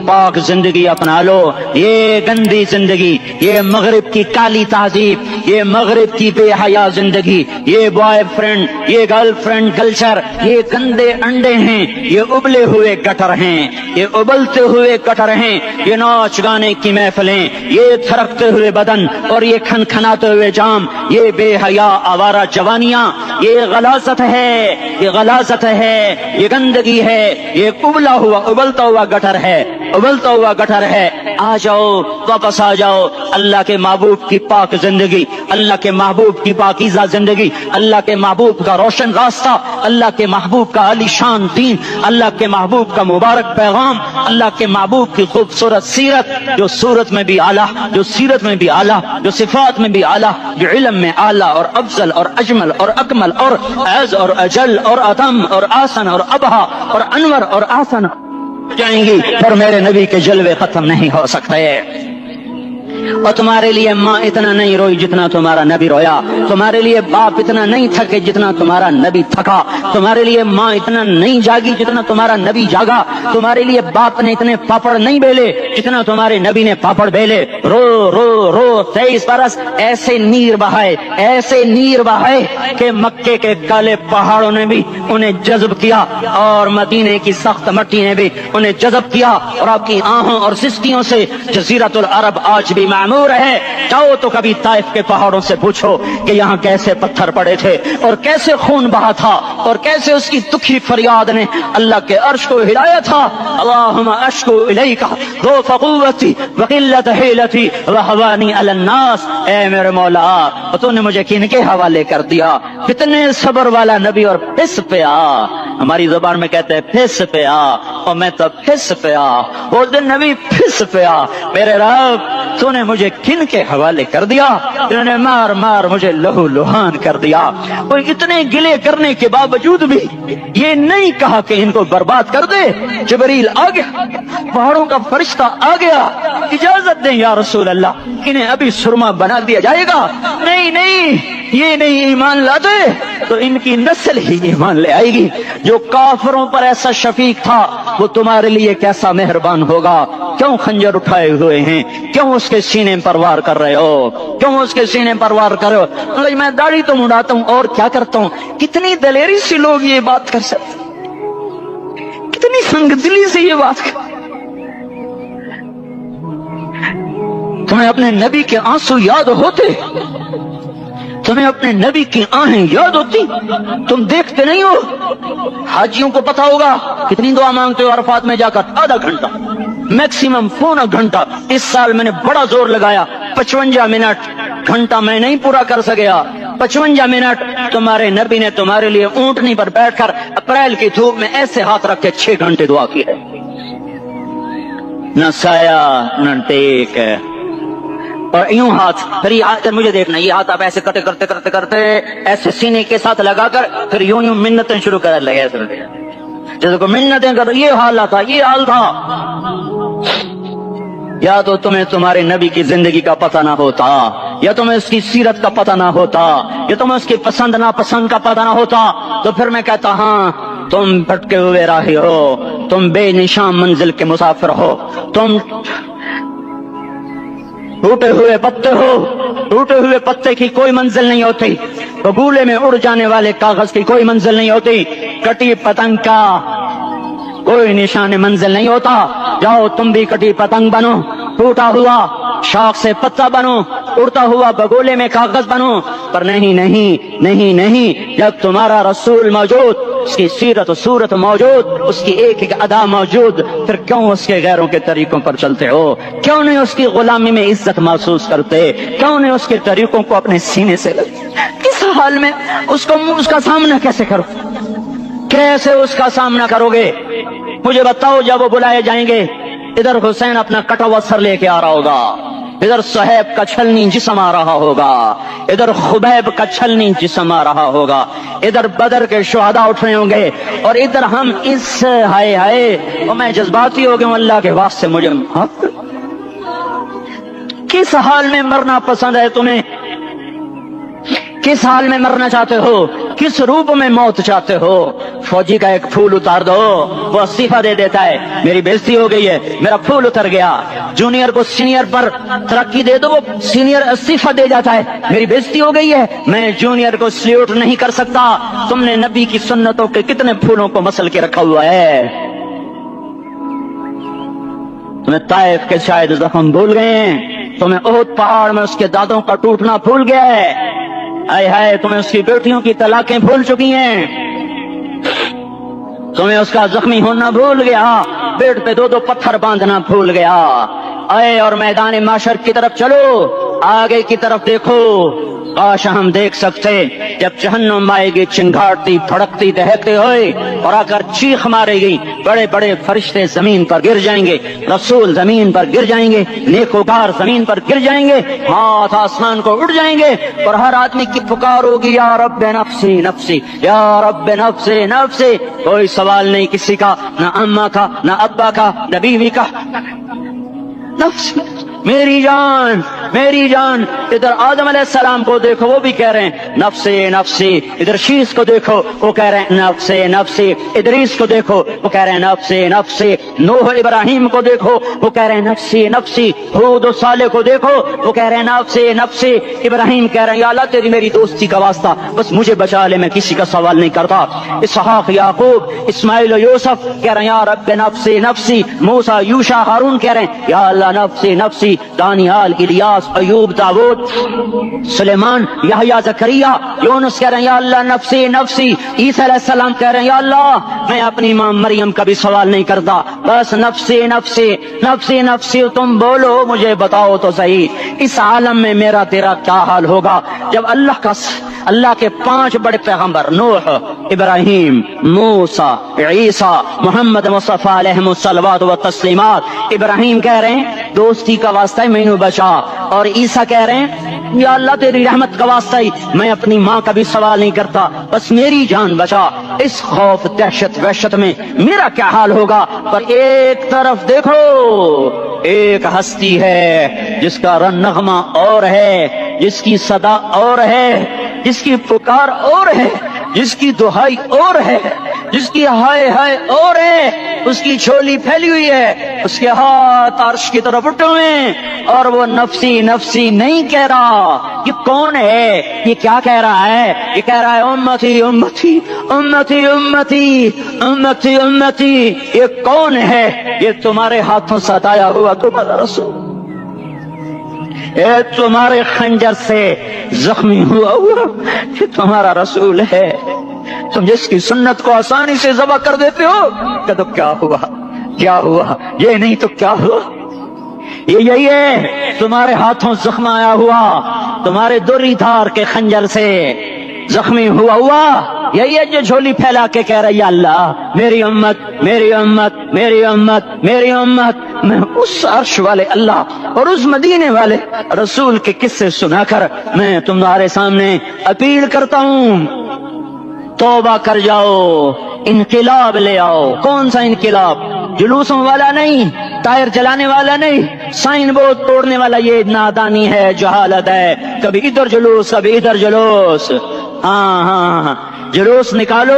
पाक जिंदगी अपना लो। ये गंदी जिंदगी, ये मगरिब की काली तहजीब, ये मगरिब की बेहया जिंदगी, ये बॉयफ्रेंड, ये गर्लफ्रेंड कल्चर, ये गंदे अंडे हैं, ये उबले हुए गटर हैं, ये उबलते हुए गटर हैं, ये नाच गाने की महफिलें, ये थरकते हुए बदन और ये खनखनाते हुए जाम, ये बेहया आवारा जवानियां, ये गलाजत है, ये गलाजत है, ये गंदगी है, ये उबला हुआ उबलता हुआ गटर है, उबलता हुआ गटर है। आ जाओ, वापस आ जाओ अल्लाह के महबूब की पाक जिंदगी, अल्लाह के महबूब की पाकीज़ा जिंदगी, अल्लाह के महबूब का रोशन रास्ता, अल्लाह के महबूब का आलीशान दीन, अल्लाह के महबूब का मुबारक पैगाम, अल्लाह के महबूब की खूबसूरत सीरत, जो सूरत में भी आला, जो सीरत में भी आला, जो सिफात में भी आला, जो इल्म में आला और अफजल और अजमल और अकमल और अज़ और अजल और अतम और आसन और अबहा और अनवर और आसन जाएंगी, पर मेरे नबी के जलवे खत्म नहीं हो सकते। और तुम्हारे लिए माँ इतना नहीं रोई जितना तुम्हारा नबी रोया, तुम्हारे लिए बाप इतना नहीं थके जितना तुम्हारा नबी थका, तुम्हारे लिए माँ इतना नहीं जागी जितना तुम्हारा नबी जागा, तुम्हारे लिए बाप ने इतने पापड़ नहीं बेले जितना तुम्हारे नबी ने पापड़ बेले। रो रो रो 23 बरस ऐसे नीर बहाए, ऐसे नीर बहाए कि मक्के के काले पहाड़ों ने भी उन्हें जज्ब किया और मदीने की सख्त मट्टी ने भी उन्हें जज्ब किया, और आपकी आहों और सिस्तियों से जजीरतुल अरब आज भी मामूर है। जाओ तो कभी ताइफ के पहाड़ों से पूछो कि यहाँ कैसे पत्थर पड़े थे और कैसे खून बहा था और कैसे उसकी दुखी फरियाद ने अल्लाह के अर्श को हिलाया था। अल्लाहुम्मा अश्कु इलैका ज़ौफ़ क़ुव्वती व क़िल्लत हिलती व हवानी अलन नास। ऐ मेरे मौला, तूने मुझे किनके हवाले कर दिया? कितने सब्र वाला नबी, और फिस पे आ, हमारी जुबान में कहते हैं फिस पे आ, और मैं तो फिस पे आ, वो दिन नबी फिस पे आ। मेरे रब, तूने मुझे किन के हवाले कर दिया? तूने मार मार मुझे लहू लुहान कर दिया। और इतने गिले करने के बावजूद भी ये नहीं कहा कि इनको बर्बाद कर दे। जिब्रील आ गया, पहाड़ों का फरिश्ता आ गया, इजाजत दें या रसूल अल्लाह, इन्हें अभी सुरमा बना दिया जाएगा। नहीं नहीं, ये नहीं ईमान लाते तो इनकी नस्ल ही ईमान ले आएगी। जो काफिरों पर ऐसा शफीक था वो तुम्हारे लिए कैसा मेहरबान होगा। क्यों खंजर उठाए हुए हैं? क्यों उसके सीने पर वार कर रहे हो? क्यों उसके सीने पर वार कर रहे हो? मैं दाढ़ी तो मुड़ाता हूं और क्या करता हूं। कितनी दलेरी से लोग ये बात कर सकते, कितनी संगदिली से ये बात कर। तुम्हें अपने नबी के आंसू याद होते? तुम्हें अपने नबी की आहें याद होती? तुम देखते नहीं हो? हाजियों को पता होगा कितनी दुआ मांगते हो अरफात में जाकर? आधा घंटा, मैक्सिमम पौना घंटा। इस साल मैंने बड़ा जोर लगाया, 55 मिनट। घंटा मैं नहीं पूरा कर सका, 55 मिनट तुम्हारे नबी ने तुम्हारे लिए ऊंटनी पर बैठकर अप्रैल की धूप में ऐसे हाथ रख के 6 घंटे दुआ की है। न साया न टेक, और यूं हाथ, फिर ये हाथ मुझे देखना, ये हाथ आप ऐसे करते करते करते करते ऐसे सीने के साथ लगाकर फिर यूं यूं मिन्नतें शुरू कर लगे, जैसे को मिन्नतें कर। ये हाल था, ये हाल था। या तो तुम्हें तुम्हारे नबी की जिंदगी का पता ना होता, या तुम्हें उसकी सीरत का पता ना होता, या तुम्हें उसकी पसंद ना पसंद का पता ना होता, तो फिर मैं कहता हाँ तुम भटके हुए राही हो, तुम बेनिशान मंजिल के मुसाफिर हो, तुम टूटे हुए पत्ते हो। टूटे हुए पत्ते की कोई मंजिल नहीं होती, बबूले में उड़ जाने वाले कागज की कोई मंजिल नहीं होती, कटी पतंग का कोई निशान मंजिल नहीं होता। जाओ तुम भी कटी पतंग बनो, टूटा हुआ शाख से पत्ता बनो, उड़ता हुआ बगोले में कागज बनो। पर नहीं नहीं नहीं नहीं, जब तुम्हारा रसूल मौजूद, उसकी सीरत और सूरत मौजूद, उसकी एक एक अदा मौजूद, फिर क्यों उसके गैरों के तरीकों पर चलते हो? क्यों नहीं उसकी गुलामी में इज्जत महसूस करते? क्यों नहीं उसके तरीकों को अपने सीने से लगते? किस हाल में उसका सामना कैसे करो? कैसे उसका सामना करोगे? मुझे बताओ। जब वो बुलाए जाएंगे, इधर हुसैन अपना कटा हुआ सर लेके आ रहा होगा, इधर सुहैब का छलनी जिस्म आ रहा होगा, इधर खुबैब का छलनी जिस्म आ रहा होगा, इधर बदर के शुहदा उठ रहे होंगे, और इधर हम इस हाय हाय, और मैं जज्बाती हो गया हूं, अल्लाह के वास्ते मुझे किस हाल में मरना पसंद है तुम्हें? किस हाल में मरना चाहते हो, किस रूप में मौत चाहते हो। फौजी का एक फूल उतार दो, वो इस्तीफा दे देता है, मेरी बेइज्जती हो गई है, मेरा फूल उतर गया। जूनियर को सीनियर पर तरक्की दे दो, वो सीनियर इस्तीफा दे जाता है, मेरी बेइज्जती हो गई है, मैं जूनियर को सल्यूट नहीं कर सकता। तुमने नबी की सुन्नतों के कितने फूलों को मसल के रखा हुआ है। तुम्हें ताइफ के शायद जख्म भूल गए हैं, तुम्हें ओहद पहाड़ में उसके दांतों का टूटना भूल गया है। आय हाय, तुम्हें उसकी बेटियों की तलाकें भूल चुकी हैं, तुम्हें उसका जख्मी होना भूल गया, पेट पे दो दो पत्थर बांधना भूल गया। आए और मैदान माशर की तरफ चलो, आगे की तरफ देखो। काश हम देख सकते जब जहन्नुम आएगी चिंगारती भड़कती दहकते हुए और आकर चीख मारेगी, बड़े बड़े फरिश्ते जमीन पर गिर जाएंगे, रसूल जमीन पर गिर जाएंगे, नेकोकार जमीन पर गिर जाएंगे, हाथ आसमान को उड़ जाएंगे और हर आदमी की पुकार होगी, या रब्बे नफ्सी नफ्सी, या रब्बे नफ्सी नफ्सी। कोई सवाल नहीं किसी का, न अम्मा का, न अब्बा का, न बीवी का, नफ्स मेरी जान, मेरी जान। इधर आदम अलैहिस्सलाम को देखो, वो भी कह रहे हैं नफ्से नफ्सी। इधर शीस को देखो, वो कह रहे हैं नफ्से नफ्सी। इदरीस को देखो, वो कह रहे हैं नफ्से नफ्सी। नूह इब्राहिम को देखो, वो कह रहे हैं नफ्सी नफ्सी। हूद और सालेह को देखो, वो कह रहे हैं नफ्से नफ्सी। इब्राहिम कह रहे हैं या अल्लाह तेरी मेरी दोस्ती का वास्ता, बस मुझे बचा ले, मैं किसी का सवाल नहीं करता। इसहाक याकूब इस्माइल और यूसुफ कह रहे हैं या रब्बे नफ्से नफ्सी। मूसा यूशा हारून कह रहे हैं या अल्लाह नफ्से नफ्सी। दानियाल इलियास अयूब दाऊद सुलेमान यहया जकरिया यूनुस कह रहे हैं या अल्लाह नफ्सी नफ्सी। ईसा अलैहिस्सलाम कह रहे हैं या अल्लाह मैं अपनी मां मरियम का भी सवाल नहीं करता, बस नफ्सी नफ्सी नफ्सी नफ्सी। तुम बोलो, मुझे बताओ तो सही, इस आलम में मेरा तेरा क्या हाल होगा जब अल्लाह के 5 बड़े पैगंबर नूह, इब्राहिम, मूसा, ईसा, मोहम्मद मुस्तफा अलैहिस्सलात व तस्लीमात। इब्राहिम कह रहे हैं दोस्ती का वास्ता ही मैनू बचा, और ईसा कह रहे हैं या अल्लाह तेरी रहमत का वास्ता ही मैं अपनी माँ का भी सवाल नहीं करता, बस मेरी जान बचा। इस खौफ दहशत वहशत में मेरा क्या हाल होगा। पर एक तरफ देखो, एक हस्ती है जिसका नगमा और है, जिसकी सदा और है, जिसकी पुकार और है, जिसकी दुहाई और है, जिसकी हाय हाय और है। उसकी झोली फैली हुई है, उसके हाथ अर्श की तरफ उठे हुए हैं, और वो नफ्सी नफ्सी नहीं कह रहा। ये कौन है, ये क्या कह रहा है? ये कह रहा है उम्मती उम्मती उम्मती उम्मती उम्मती उम्मती। ये कौन है? ये तुम्हारे हाथों सताया हुआ तुम्हारा रसूल, ये तुम्हारे खंजर से जख्मी हुआ ये तुम्हारा रसूल है। तुम जिसकी सुन्नत को आसानी से ज़बह कर देते हो, तो क्या हुआ, क्या हुआ, ये नहीं तो क्या हुआ। ये यही है तुम्हारे हाथों जख्म आया हुआ, तुम्हारे दुर्री धार के खंजर से जख्मी हुआ यही है जो झोली फैला के कह रही है अल्लाह मेरी उम्मत मेरी उम्मत मेरी उम्मत मेरी उम्मत। मैं उस अर्श वाले अल्लाह और उस मदीने वाले रसूल के किस्से सुनाकर मैं तुम्हारे सामने अपील करता हूँ, तौबा कर जाओ, इनकिलाब ले आओ। कौन सा इनकिलाब? जुलूसों वाला नहीं, टायर चलाने वाला नहीं, साइन बोर्ड तोड़ने वाला। ये नादानी है, जहालत है। कभी इधर जुलूस, कभी इधर जुलूस। हाँ, जुलूस निकालो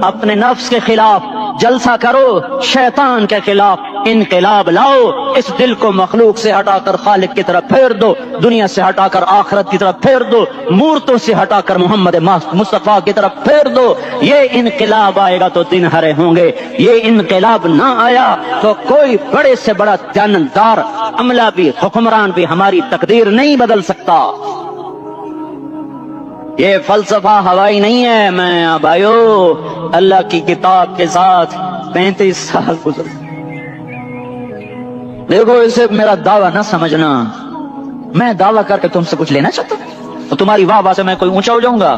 अपने नफ्स के खिलाफ, जलसा करो शैतान के खिलाफ, इनकिलाब लाओ। इस दिल को मखलूक से हटाकर खालिक की तरफ फेर दो, दुनिया से हटाकर आखिरत की तरफ फेर दो, मूर्तों से हटाकर मोहम्मद मुस्तफा की तरफ फेर दो। ये इनकिलाब आएगा तो दिन हरे होंगे। ये इनकिलाब ना आया तो कोई बड़े से बड़ा जानदार अमला भी, हुक्मरान भी हमारी तकदीर नहीं बदल सकता। ये फलसफा हवाई नहीं है। मैं भाइयों अल्लाह की किताब के साथ 35 साल गुजर, देखो इसे मेरा दावा ना समझना। मैं दावा करके तुमसे कुछ लेना चाहता हूं तो तुम्हारी वाह से मैं कोई ऊंचा हो जाऊंगा।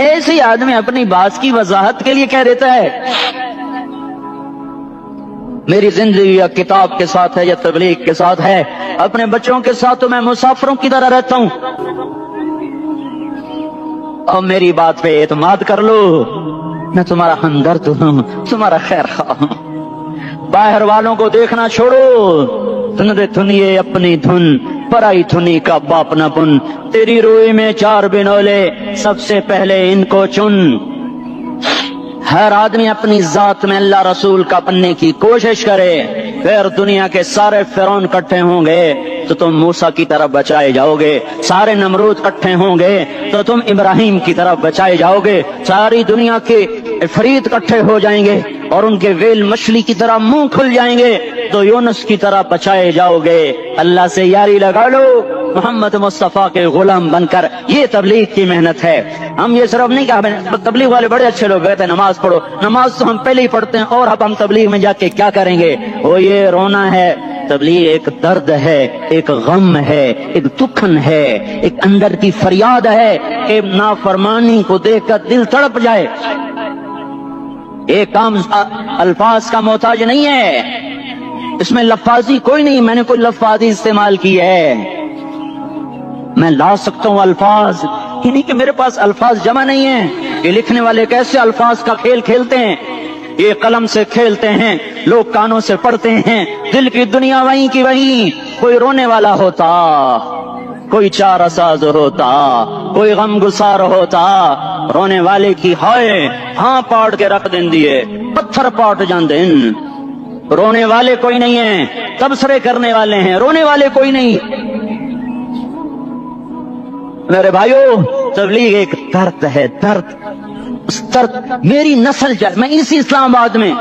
ऐसे ही आदमी अपनी बात की वजाहत के लिए कह देता है मेरी जिंदगी या किताब के साथ है या तबलीग के साथ है, अपने बच्चों के साथ तो मैं मुसाफिरों की तरह रहता हूं। और मेरी बात पे एतमाद कर लो, मैं तुम्हारा हमदर्द हूं, तुम्हारा खैर खा हूं। बाहर वालों को देखना छोड़ो, तुन रे धुनिए अपनी धुन, पराई धुनी का बाप न बुन, तेरी रूई में 4 बिनोले, सबसे पहले इनको चुन। हर आदमी अपनी जात में अल्लाह रसूल का बनने की कोशिश करे, फिर दुनिया के सारे फिरौन इकट्ठे होंगे तो तुम मूसा की तरफ बचाए जाओगे, सारे नमरूद इकट्ठे होंगे तो तुम इब्राहिम की तरफ बचाए जाओगे, सारी दुनिया के फरीद इकट्ठे हो जाएंगे और उनके वेल मछली की तरह मुंह खुल जाएंगे तो यूनुस की तरह बचाए जाओगे। अल्लाह से यारी लगा लो, मोहम्मद मुस्तफा के गुलाम बनकर। ये तबलीग की मेहनत है। हम ये सिर्फ नहीं कहा तबलीग वाले बड़े अच्छे लोग कहते हैं नमाज पढ़ो, नमाज तो हम पहले ही पढ़ते हैं और अब हम तबलीग में जाके क्या करेंगे। वो ये रोना है, तबलीग एक दर्द है, एक गम है, एक दुखन है, एक अंदर की फरियाद है कि नाफरमानी को देखकर दिल तड़प जाए। एक काम अल्फाज का मोहताज नहीं है, इसमें लफ्फाजी कोई नहीं, मैंने कोई लफ्फाजी इस्तेमाल की है। मैं ला सकता हूँ अल्फाज, ये नहीं कि मेरे पास अल्फाज जमा नहीं है। ये लिखने वाले कैसे अल्फाज का खेल खेलते हैं, ये कलम से खेलते हैं, लोग कानों से पढ़ते हैं, दिल की दुनिया वहीं की वहीं। कोई रोने वाला होता, कोई चारासाज होता, कोई गम गुसार होता, रोने वाले की हाय हाँ पाड़ के रख दें दिए, पत्थर पाट जान दें। रोने वाले कोई नहीं है, तबसरे करने वाले हैं, रोने वाले कोई नहीं। मेरे भाइयों, तबलीग एक दर्द है, दर्द। उस दर्द मेरी नस्ल जाए। मैं इसी इस्लामाबाद में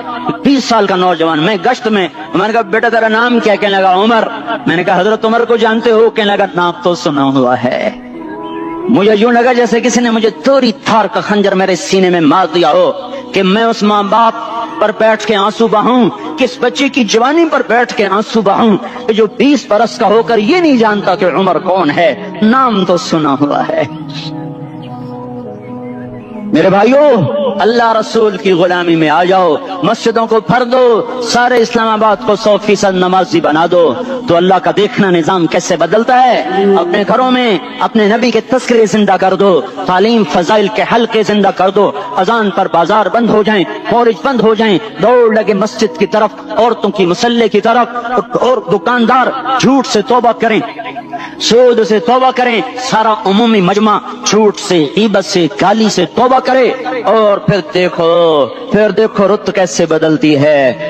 20 साल का नौजवान, मैं गश्त में, मैंने कहा बेटा तेरा नाम क्या? कहने लगा उमर। मैंने कहा हजरत उमर को जानते हो? कहने लगा नाम तो सुना हुआ है। मुझे यूं लगा जैसे किसी ने मुझे तोरी थार का खंजर मेरे सीने में मार दिया हो कि मैं उस माँ बाप पर बैठ के आंसू बहाऊं, किस बच्चे की जवानी पर बैठ के आंसू बहाऊं कि जो 20 बरस का होकर ये नहीं जानता कि उमर कौन है, नाम तो सुना हुआ है। मेरे भाइयों, अल्लाह रसूल की गुलामी में आ जाओ, मस्जिदों को भर दो, सारे इस्लामाबाद को 100% नमाजी बना दो, तो अल्लाह का देखना निजाम कैसे बदलता है। अपने घरों में अपने नबी के तस्करे जिंदा कर दो, तालीम फजाइल के हल्के जिंदा कर दो, अजान पर बाजार बंद हो जाएं, कॉलेज बंद हो जाएं, दौड़ लगे मस्जिद की तरफ, औरतों की मुसल्ले की तरफ, और दुकानदार झूठ से तौबा करें, सूद से तौबा करें, सारा उमूमी मजमा झूठ से, गीबत से, गाली से तौबा करे, और फिर देखो रुत कैसे बदलती है।